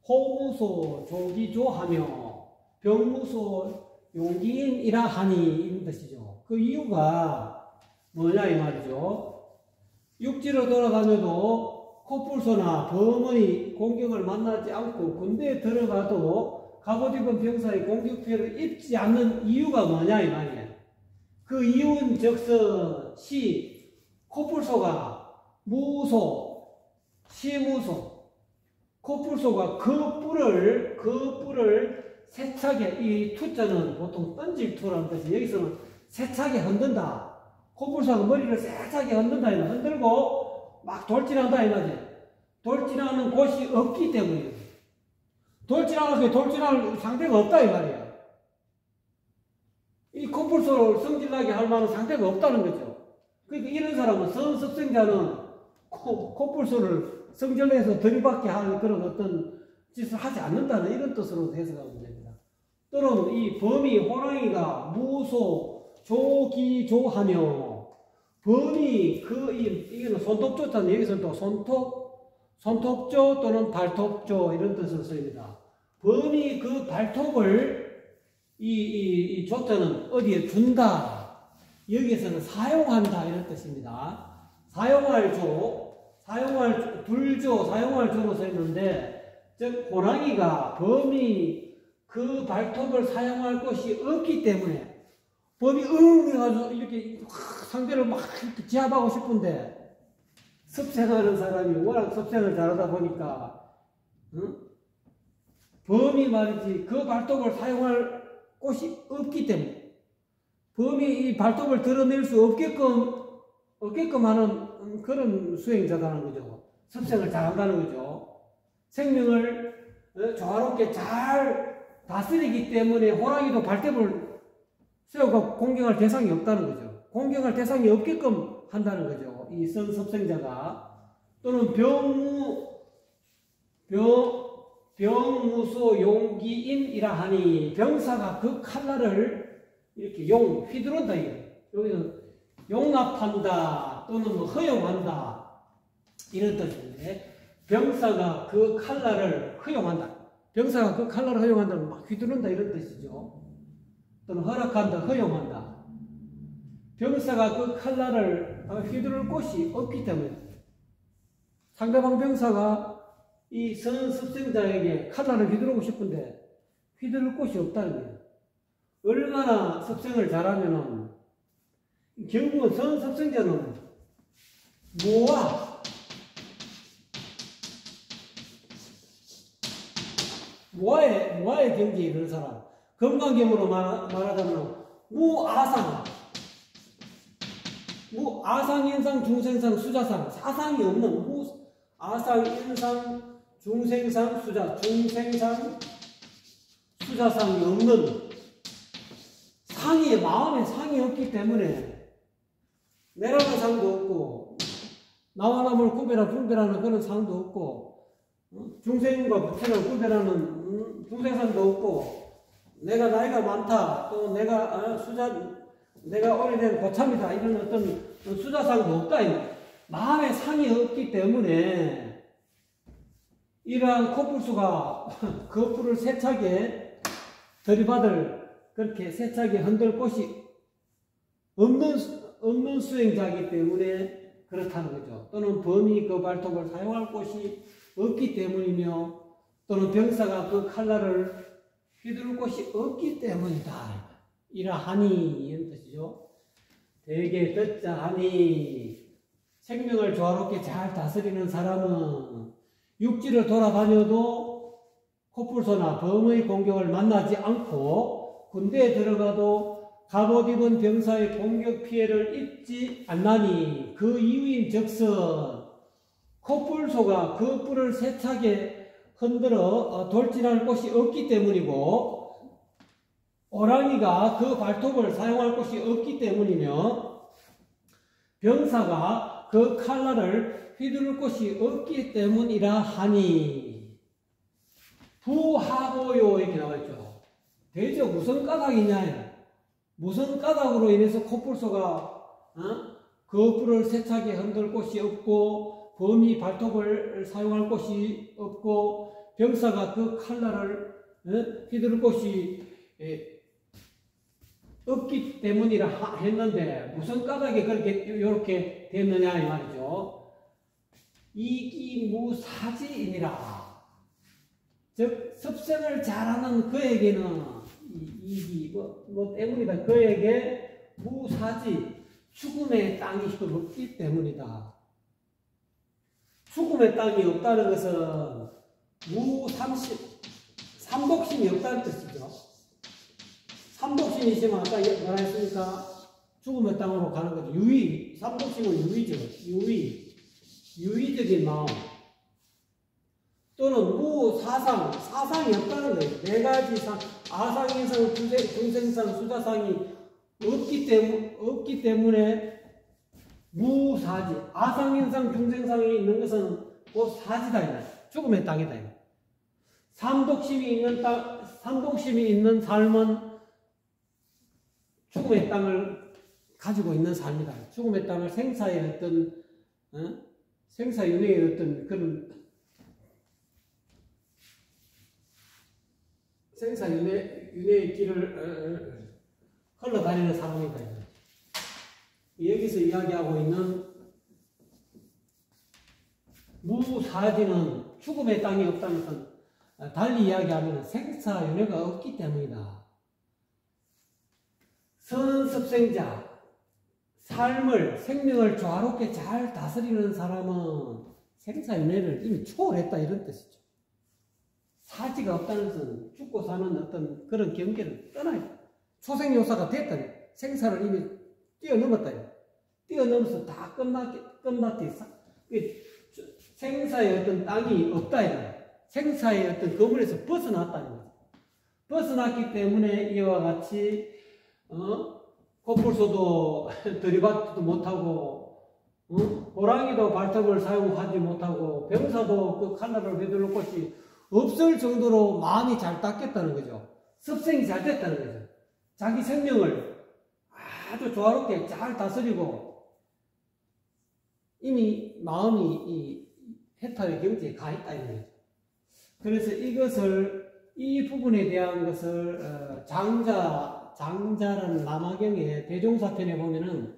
호무소 조기조하며 병무소 용기인이라 하니 이런 뜻이죠. 그 이유가 뭐냐 이 말이죠. 육지로 돌아다녀도 코뿔소나 범의 공격을 만나지 않고 군대에 들어가도 갑옷 입은 병사의 공격패를 입지 않는 이유가 뭐냐 이 말이에요. 그 이유는 즉슨 코뿔소가 시무소 코뿔소가 그 뿔을 세차게 이 투자는 보통 던질 투라는 뜻이 여기서는 세차게 흔든다. 코뿔소가 머리를 세차게 흔든다 이 말. 흔들고 막 돌진한다 이 말이에요. 돌진하는 곳이 없기 때문이에요. 돌진할 상대가 없다 이 말이에요. 이 코뿔소를 성질나게 할 만한 상대가 없다는 거죠. 그러니까 이런 사람은 선습생자는 코뿔소를 성질내서 들이받게 할 그런 어떤 짓을 하지 않는다는 이런 뜻으로 해석하면 됩니다. 또는 이 범이 호랑이가 무소 조기조하며 범이 이게는 손톱조자는 여기서는 또 손톱조 또는 발톱조 이런 뜻으로 쓰입니다. 범이 그 발톱을 이 조자는 어디에 준다. 여기에서는 사용한다 이런 뜻입니다. 사용할 조로 써있는데 즉 호랑이가 범이 그 발톱을 사용할 것이 없기 때문에 범이 해가지고 이렇게 상대를 막 이렇게 제압하고 싶은데 습생하는 사람이 워낙 습생을 잘하다 보니까 범이 말이지 그 발톱을 사용할 곳이 없기 때문에 범이 이 발톱을 드러낼 수 없게끔 하는 그런 수행자다는 거죠. 습생을 잘한다는 거죠. 생명을 조화롭게 잘 다스리기 때문에 호랑이도 발톱을 세우고 공격할 대상이 없다는 거죠. 공격할 대상이 없게끔 한다는 거죠. 이 선습생자가. 또는 병무소 용기인이라 하니 병사가 그 칼날을 이렇게 휘두른다. 여기는 용납한다 또는 뭐 허용한다 이런 뜻인데 병사가 그 칼날을 허용한다. 병사가 그 칼날을 허용한다는 막 휘두른다 이런 뜻이죠. 또는 허락한다, 허용한다. 병사가 그 칼날을 휘두를 곳이 없기 때문에 상대방 병사가 이 선습생자에게 칼날을 휘두르고 싶은데 휘두를 곳이 없다는 거예요. 얼마나 습생을 잘하면은 결국은 선습생자는 모아의 경지에 이르는 사람. 건강경으로 말하자면 아상, 인상, 중생상, 수자상, 사상이 없는 아상, 인상, 중생상, 중생상, 수자상이 없는 마음에 상이 없기 때문에 내라는 상도 없고 나와 남을 분별하는 그런 상도 없고 중생과 부처를 구별하는 중생상도 없고 내가 나이가 많다 또 내가 오래된 고참이다 이런 어떤 수자상도 없다. 마음에 상이 없기 때문에 이러한 코뿔소가 그 뿔을 세차게 그렇게 세차게 흔들 곳이 없는 수행자이기 때문에 그렇다는 거죠. 또는 범이 그 발톱을 사용할 곳이 없기 때문이며 또는 병사가 그 칼날을 휘두를 곳이 없기 때문이다. 이러하니 이런 뜻이죠. 대개 듣자 하니 생명을 조화롭게 잘 다스리는 사람은 육지를 돌아다녀도 코뿔소나 범의 공격을 만나지 않고 군대에 들어가도 갑옷 입은 병사의 공격 피해를 입지 않나니 그 이유인 즉슨 콧불소가 그 뿔을 세차게 흔들어 돌진할 곳이 없기 때문이고 호랑이가 그 발톱을 사용할 곳이 없기 때문이며 병사가 그 칼날을 휘두를 곳이 없기 때문이라 하니 부하고요 이렇게 나와있죠. 대저 무슨 까닭이냐, 무슨 까닭으로 인해서 콧불소가 그 뿔을 세차게 흔들 곳이 없고 범이 발톱을 사용할 곳이 없고 병사가 그 칼날을 휘두를 곳이 없기 때문이라 했는데 무슨 까닭에 그렇게 이렇게 됐느냐 이 말이죠. 이기무사지이니라. 즉 습생을 잘하는 그에게는 이기 뭐 때문이다. 그에게 무사지 죽음의 땅이 없기 때문이다. 죽음의 땅이 없다는 것은 삼독심이 없다는 뜻이죠. 삼독심이 있으면 아까 뭐라 했습니까? 죽음의 땅으로 가는 거죠. 유의, 삼독심은 유의죠. 유의적인 마음. 또는 무사상, 사상이 없다는 거예요. 네 가지 상, 아상인상, 중생상, 수자상이 없기 때문에 무사지. 아상인상, 중생상이 있는 것은 곧 사지다. 죽음의 땅이다. 삼독심이 있는 땅, 삼독심이 있는 삶은 죽음의 땅을 가지고 있는 삶이다. 죽음의 땅을 생사의 어떤, 생사윤회의 어떤 그런 생사윤회의 길을 흘러다니는 사람이다. 여기서 이야기하고 있는 무사지는 죽음의 땅이 없다는 것은 달리 이야기하면 생사윤회가 없기 때문이다. 선습생자, 삶을, 생명을 조화롭게 잘 다스리는 사람은 생사윤회를 이미 초월했다 이런 뜻이죠. 사지가 없다는 것은 죽고 사는 어떤 그런 경계를 떠나요. 초생요사가 됐다. 생사를 이미 뛰어넘었다. 뛰어넘어서 다 끝났대. 생사의 어떤 땅이 없다. 생사의 어떤 거물에서 벗어났다는 거죠. 벗어났기 때문에 이와 같이 콧불소도 들이받지도 못하고 호랑이도 발톱을 사용하지 못하고 병사도 그 칼날을 휘두를 곳이 없을 정도로 마음이 잘 닦였다는 거죠. 습생이 잘 됐다는 거죠. 자기 생명을 아주 조화롭게 잘 다스리고 이미 마음이 이 해탈의 경지에 가 있다는 거죠. 그래서 이 부분에 대한 것을 장자라는 남화경의 대종사편에 보면은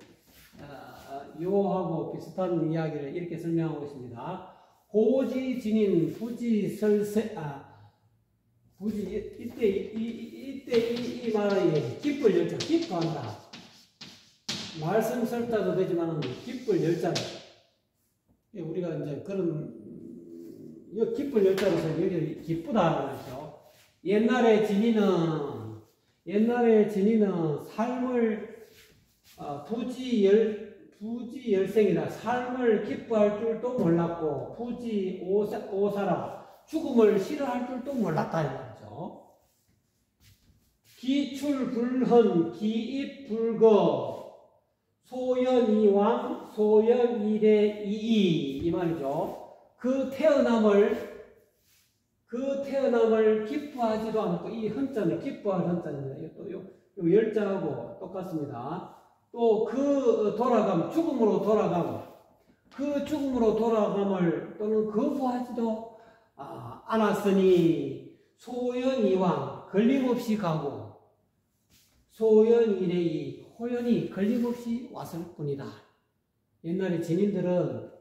요하고 비슷한 이야기를 이렇게 설명하고 있습니다. 호지진인 부지설세 이때 이 말이 기쁠 열자 기뻐한다. 말씀 설자도 되지만 기쁠 열자. 우리가 이제 그런 기쁠 열자로서 여기 기쁘다는 거죠. 옛날의 진이는 삶을 부지열생이다. 삶을 기뻐할 줄도 몰랐고 부지오사라 죽음을 싫어할 줄도 몰랐다 이 말이죠. 기출불헌 기입불거 소연이왕 소연이래이이 이 말이죠. 그 태어남을 기뻐하지도 않고 이 헌자는 기뻐할 헌자입니다. 또 요 열자하고 똑같습니다. 또 그 돌아감, 죽음으로 돌아감을 또는 거부하지도 않았으니 소연이왕 걸림없이 가고 소연이래이 호연이 걸림없이 왔을 뿐이다. 옛날에 진인들은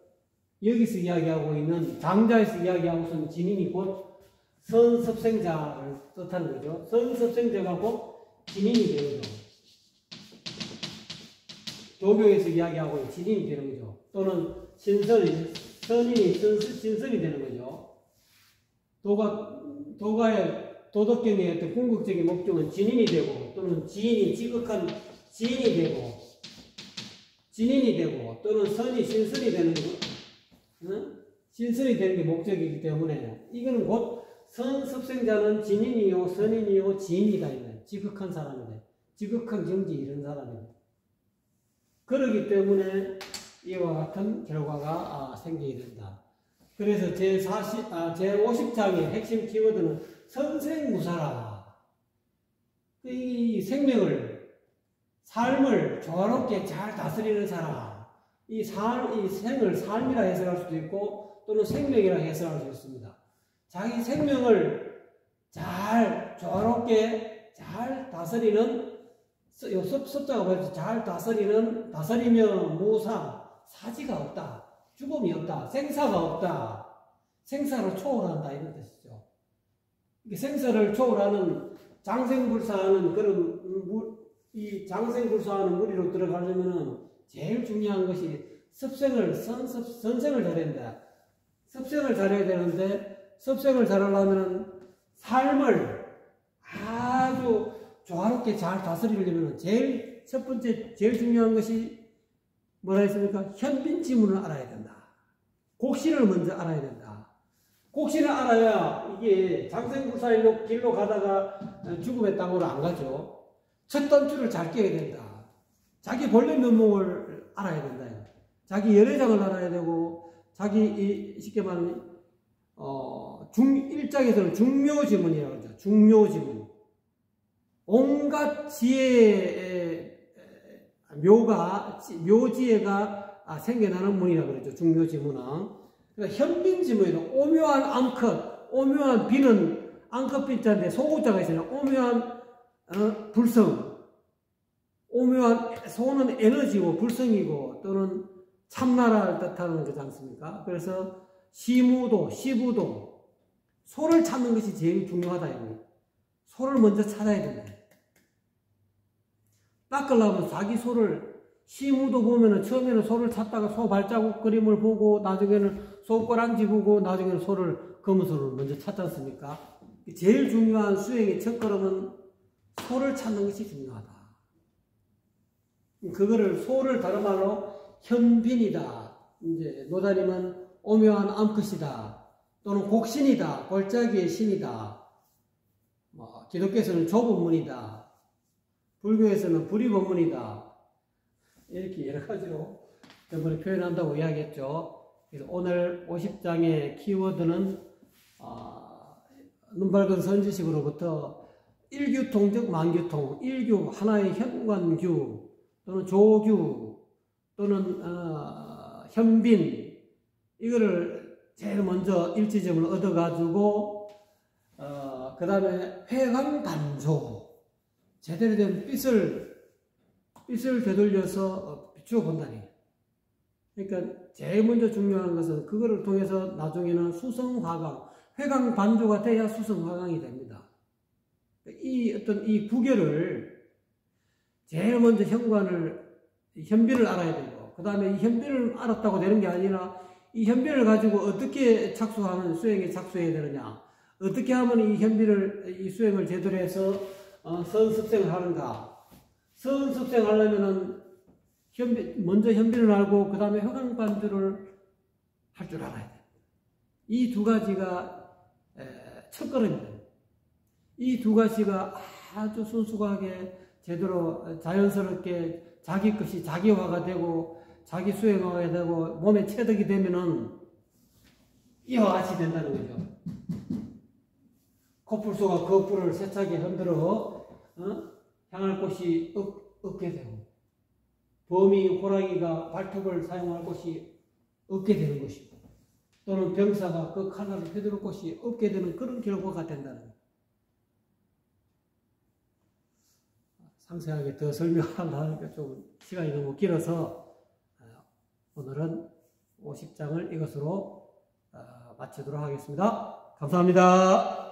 여기서 이야기하고 있는 장자에서 이야기하고 있는 진인이 곧 선습생자를 뜻하는 거죠. 선습생자가 곧 진인이 되는 거죠. 도교에서 이야기하고 있는 진인이 되는 거죠. 또는 신선이 진선이 되는 거죠. 도덕경의 어떤 궁극적인 목적은 진인이 되고 또는 지극한 지인이 되고 또는 신선이 되는 신선이 되는 게 목적이기 때문에 이거는 곧 선습생자는 진인이요 선인이요 지인이다. 지극한 사람이다. 지극한 경지 이런 사람이다. 그러기 때문에 이와 같은 결과가 생기게 된다. 그래서 제50장의 핵심 키워드는 선생무사라. 이 삶을 조화롭게 잘 다스리는 사람. 이 생을 삶이라 해석할 수도 있고 또는 생명이라 해석할 수 있습니다. 자기 생명을 잘 조화롭게 잘 다스리는 섭자가 뭐지? 잘 다스리며 무사, 사지가 없다. 죽음이 없다. 생사가 없다. 생사를 초월한다. 이런 뜻이죠. 생사를 초월하는 장생불사하는 이 장생불사하는 무리로 들어가려면은 제일 중요한 것이 선생을 잘해야 된다. 섭생을 잘해야 되는데, 섭생을 잘하려면 삶을 아주 조화롭게 잘 다스리려면 첫 번째, 제일 중요한 것이 뭐라 했습니까? 현빈지문을 알아야 된다. 곡신을 먼저 알아야 된다. 곡신을 알아야 이게 장생불사의 길로 가다가 죽음의 땅으로 안 가죠. 첫 단추를 잘 깨야 된다. 자기 본래 면목을 알아야 된다. 자기 열애장을 알아야 되고, 쉽게 말하면, 1장에서는 중묘지문이라고 하죠. 중묘지문. 온갖 지혜의 묘지혜가 생겨나는 문이라고 그러죠. 중묘지문은. 그러니까 현빈지문에는 오묘한 암컷, 오묘한 비는 암컷 비자인데 소구자가 있어요. 오묘한 불성, 오묘한 소는 에너지고 불성이고 또는 참나라를 뜻하는 거지 않습니까? 그래서 시무도, 시부도 소를 찾는 것이 제일 중요하다. 소를 먼저 찾아야 된다. 닦으려면 자기 소를 시무도 보면은 처음에는 소를 찾다가 소 발자국 그림을 보고 나중에는 소 꼬랑지 보고 나중에는 검은 소를 먼저 찾지 않습니까? 제일 중요한 수행의 첫걸음은 소를 찾는 것이 중요하다. 그거를 소를 다른 말로 현빈이다. 이제 노다님은 오묘한 암컷이다. 또는 곡신이다. 골짜기의 신이다. 기독교에서는 좁은 문이다. 불교에서는 불입원문이다. 이렇게 여러 가지로 저번에 표현한다고 이야기했죠. 그래서 오늘 50장의 키워드는 눈밝은 선지식으로부터 일규통 즉 만규통, 일규 하나의 현관규 또는 조규 또는 현빈 이거를 제일 먼저 일지점을 얻어가지고 그 다음에 회광반조 제대로 된 빛을 되돌려서 비추어 본다니. 그러니까 제일 먼저 중요한 것은 그거를 통해서 나중에는 수성화강, 회광반조가 돼야 수성화강이 됩니다. 이 구결을 제일 먼저 현빈을 알아야 되고, 그 다음에 이 현빈을 알았다고 되는 게 아니라 이 현빈을 가지고 어떻게 수행에 착수해야 되느냐, 어떻게 하면 이 수행을 제대로 해서 선습생을 하는가. 선습생을 하려면은 먼저 현빈을 알고 그 다음에 회광반조를 할 줄 알아야 돼. 이 두 가지가 첫걸음입니다. 이 두 가지가 아주 순수하게 제대로 자연스럽게 자기 것이 자기화가 되고 자기 수행화가 되고 몸에 체득이 되면은 이와 같이 된다는 거죠. 코뿔소가 그 뿔을 세차게 흔들어 향할 곳이 없게 되고 범이 호랑이가 발톱을 사용할 곳이 없게 되는 것이고 또는 병사가 그 칼날을 휘두를 곳이 없게 되는 그런 결과가 된다는 거예요. 상세하게 더 설명하려니까 좀 시간이 너무 길어서 오늘은 50장을 이것으로 마치도록 하겠습니다. 감사합니다.